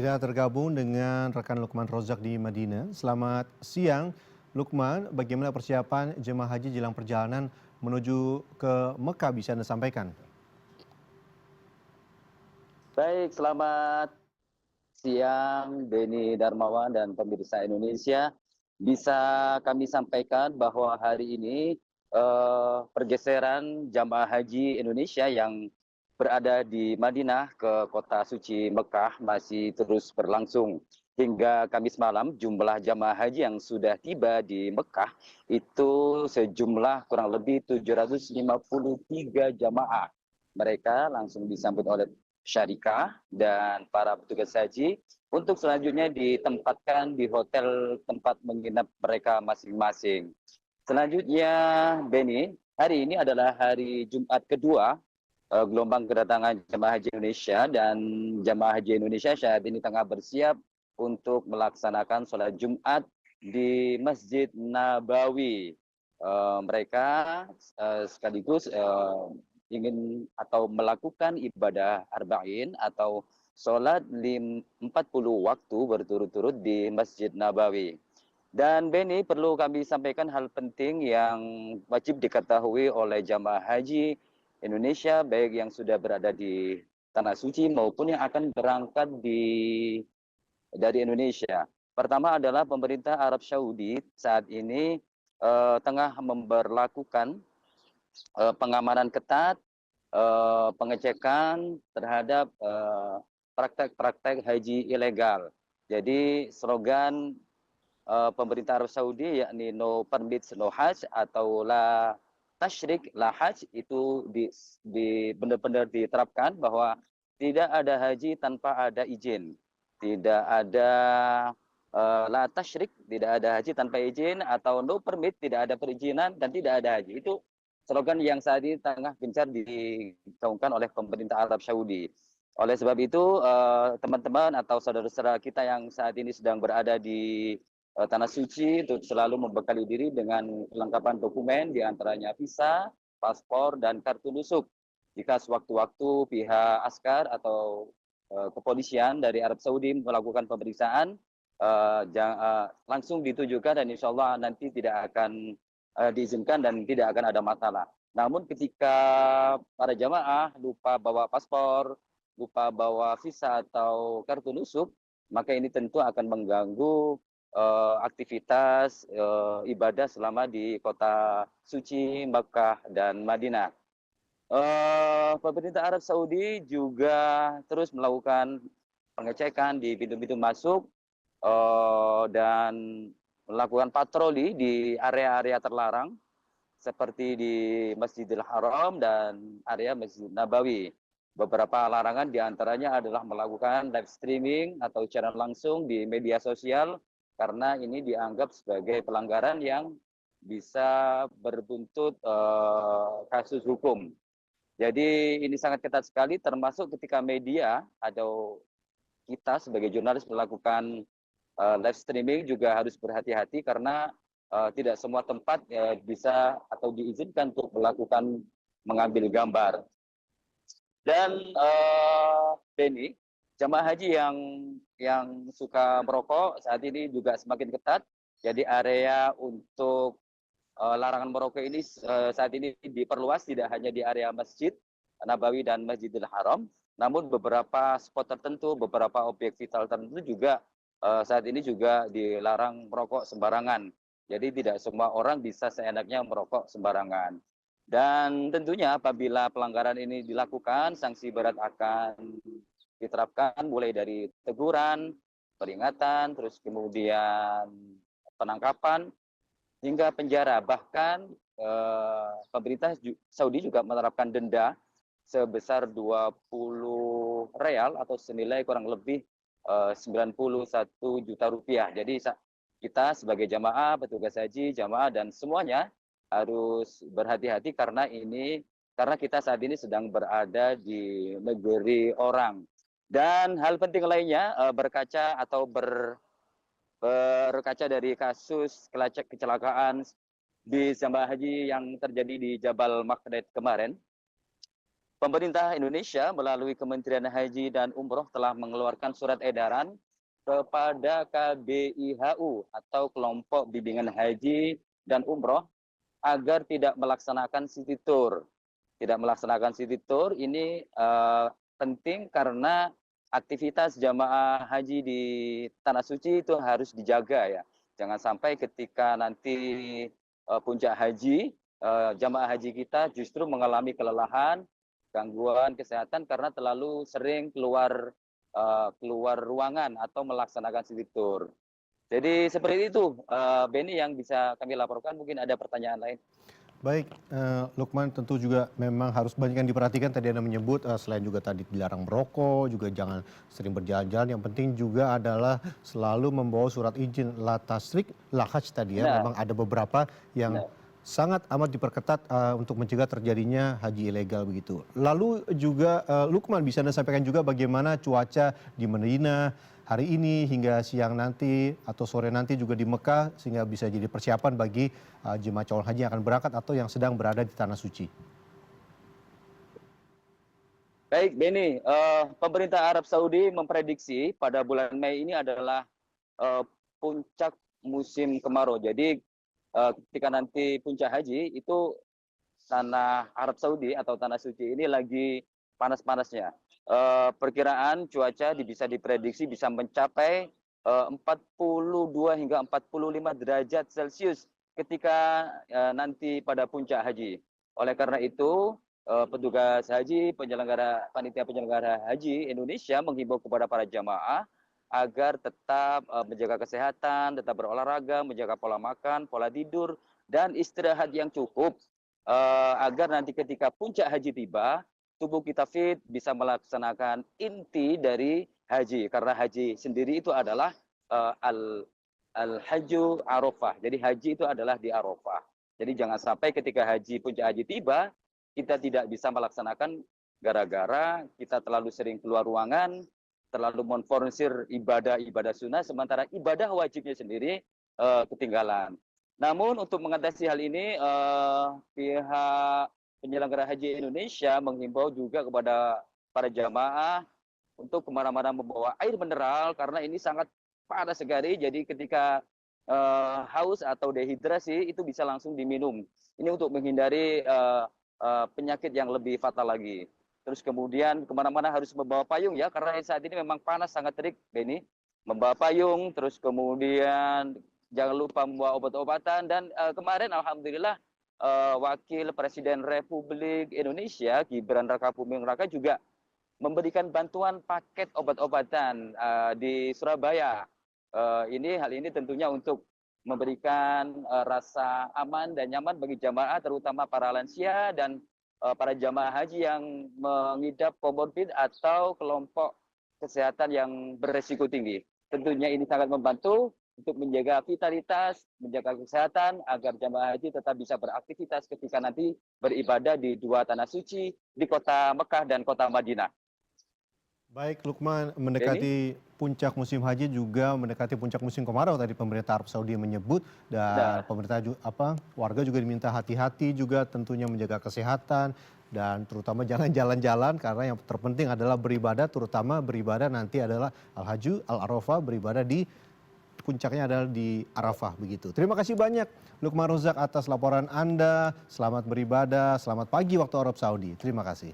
Kita tergabung dengan rekan Lukman Rozak di Madinah. Selamat siang, Lukman. Bagaimana persiapan jemaah haji jelang perjalanan menuju ke Mekah bisa Anda sampaikan? Baik, selamat siang Beni Darmawan dan pemirsa Indonesia. Bisa kami sampaikan bahwa hari ini pergeseran jamaah haji Indonesia yang berada di Madinah ke kota suci Mekah masih terus berlangsung. Hingga Kamis malam jumlah jamaah haji yang sudah tiba di Mekah itu sejumlah kurang lebih 753 jamaah. Mereka langsung disambut oleh syarikah dan para petugas haji untuk selanjutnya ditempatkan di hotel tempat menginap mereka masing-masing. Selanjutnya, Beni, hari ini adalah hari Jumat kedua gelombang kedatangan jemaah haji Indonesia, dan jemaah haji Indonesia saat ini tengah bersiap untuk melaksanakan sholat Jumat di Masjid Nabawi. Mereka sekaligus ingin atau melakukan ibadah arba'in atau sholat 40 waktu berturut-turut di Masjid Nabawi. Dan Beni, perlu kami sampaikan hal penting yang wajib diketahui oleh jamaah haji Indonesia, baik yang sudah berada di Tanah Suci maupun yang akan berangkat dari Indonesia. Pertama adalah pemerintah Arab Saudi saat ini tengah memberlakukan pengamanan ketat, pengecekan terhadap praktek-praktek haji ilegal. Jadi slogan pemerintah Arab Saudi yakni no permit no hajj atau la tasyrik la hajj itu benar-benar diterapkan bahwa tidak ada haji tanpa ada izin. Tidak ada la tasyrik, tidak ada haji tanpa izin, atau no permit, tidak ada perizinan dan tidak ada haji. Itu slogan yang saat ini tengah gencar digaungkan oleh pemerintah Arab Saudi. Oleh sebab itu, teman-teman atau saudara-saudara kita yang saat ini sedang berada di Tanah Suci untuk selalu membekali diri dengan kelengkapan dokumen, diantaranya visa, paspor, dan kartu nusuk. Jika sewaktu-waktu pihak askar atau kepolisian dari Arab Saudi melakukan pemeriksaan, langsung ditujukan dan insya Allah nanti tidak akan diizinkan dan tidak akan ada masalah. Namun ketika para jamaah lupa bawa paspor, lupa bawa visa atau kartu nusuk, maka ini tentu akan mengganggu aktivitas ibadah selama di kota suci Makkah dan Madinah. Pemerintah Arab Saudi juga terus melakukan pengecekan di pintu-pintu masuk dan melakukan patroli di area-area terlarang seperti di Masjidil Haram dan area Masjid Nabawi. Beberapa larangan diantaranya adalah melakukan live streaming atau siaran langsung di media sosial karena ini dianggap sebagai pelanggaran yang bisa berbuntut kasus hukum. Jadi ini sangat ketat sekali, termasuk ketika media atau kita sebagai jurnalis melakukan live streaming juga harus berhati-hati karena tidak semua tempat bisa atau diizinkan untuk melakukan mengambil gambar. Dan Beni, jamaah haji yang suka merokok saat ini juga semakin ketat. Jadi area untuk larangan merokok ini saat ini diperluas tidak hanya di area Masjid Nabawi dan Masjidil Haram, namun beberapa spot tertentu, beberapa objek vital tertentu juga saat ini juga dilarang merokok sembarangan. Jadi tidak semua orang bisa seenaknya merokok sembarangan. Dan tentunya apabila pelanggaran ini dilakukan, sanksi berat akan diterapkan mulai dari teguran, peringatan, terus kemudian penangkapan, hingga penjara. Bahkan pemerintah Saudi juga menerapkan denda sebesar 20 real atau senilai kurang lebih 91 juta rupiah. Jadi kita sebagai jamaah, petugas haji, jamaah dan semuanya harus berhati-hati karena kita saat ini sedang berada di negeri orang. Dan hal penting lainnya berkaca dari kasus kecelakaan di jamaah haji yang terjadi di Jabal Maqdad kemarin, pemerintah Indonesia melalui Kementerian Haji dan Umroh telah mengeluarkan surat edaran kepada KBIHU atau Kelompok Bimbingan Haji dan Umroh agar tidak melaksanakan city tour. Tidak melaksanakan city tour ini penting karena aktivitas jamaah haji di Tanah Suci itu harus dijaga ya. Jangan sampai ketika nanti puncak haji, jamaah haji kita justru mengalami kelelahan, gangguan kesehatan karena terlalu sering keluar ruangan atau melaksanakan city tour. Jadi seperti itu, Benny, yang bisa kami laporkan. Mungkin ada pertanyaan lain. Baik, Lukman, tentu juga memang harus banyak yang diperhatikan. Tadi Anda menyebut selain juga tadi dilarang merokok, juga jangan sering berjalan-jalan. Yang penting juga adalah selalu membawa surat izin la tasrik, la haj tadi ya. Nah, Memang ada beberapa yang sangat amat diperketat untuk mencegah terjadinya haji ilegal begitu. Lalu juga Lukman, bisa Anda sampaikan juga bagaimana cuaca di Madinah hari ini hingga siang nanti atau sore nanti juga di Mekah, sehingga bisa jadi persiapan bagi jemaah calon haji yang akan berangkat atau yang sedang berada di Tanah Suci. baik, Benny, pemerintah Arab Saudi memprediksi pada bulan Mei ini adalah puncak musim kemarau. Jadi ketika nanti puncak haji itu tanah Arab Saudi atau Tanah Suci ini lagi panas-panasnya. Perkiraan cuaca bisa diprediksi bisa mencapai 42 hingga 45 derajat Celcius ketika nanti pada puncak haji. Oleh karena itu, petugas haji, panitia penyelenggara haji Indonesia menghimbau kepada para jamaah agar tetap menjaga kesehatan, tetap berolahraga, menjaga pola makan, pola tidur, dan istirahat yang cukup agar nanti ketika puncak haji tiba, tubuh kita fit, bisa melaksanakan inti dari haji. Karena haji sendiri itu adalah al-hajju Arafah. Jadi haji itu adalah di Arafah. Jadi jangan sampai ketika puncak haji tiba, kita tidak bisa melaksanakan gara-gara kita terlalu sering keluar ruangan, terlalu menforsir ibadah sunnah, sementara ibadah wajibnya sendiri ketinggalan. Namun untuk mengatasi hal ini, pihak penyelenggara haji Indonesia menghimbau juga kepada para jamaah untuk kemana-mana membawa air mineral karena ini sangat panas sekali. Jadi ketika haus atau dehidrasi itu bisa langsung diminum. Ini untuk menghindari penyakit yang lebih fatal lagi. Terus kemudian kemana-mana harus membawa payung ya, karena saat ini memang panas sangat terik, Benny. Membawa payung, terus kemudian jangan lupa membawa obat-obatan. Dan kemarin alhamdulillah Wakil Presiden Republik Indonesia Gibran Rakabuming Raka juga memberikan bantuan paket obat-obatan di Surabaya. Hal ini tentunya untuk memberikan rasa aman dan nyaman bagi jamaah, terutama para lansia dan para jamaah haji yang mengidap komorbid atau kelompok kesehatan yang beresiko tinggi. Tentunya ini sangat membantu untuk menjaga vitalitas, menjaga kesehatan, agar jamaah haji tetap bisa beraktivitas ketika nanti beribadah di dua tanah suci, di kota Mekah dan kota Madinah. Baik, Lukman, mendekati puncak musim haji juga mendekati puncak musim kemarau tadi pemerintah Arab Saudi menyebut, dan pemerintah warga juga diminta hati-hati juga tentunya menjaga kesehatan dan terutama jangan jalan-jalan karena yang terpenting adalah beribadah, terutama beribadah nanti adalah Al-Hajju Al-Arafah, beribadah di puncaknya adalah di Arafah begitu. Terima kasih banyak Lukman Rozak atas laporan Anda. Selamat beribadah, selamat pagi waktu Arab Saudi. Terima kasih.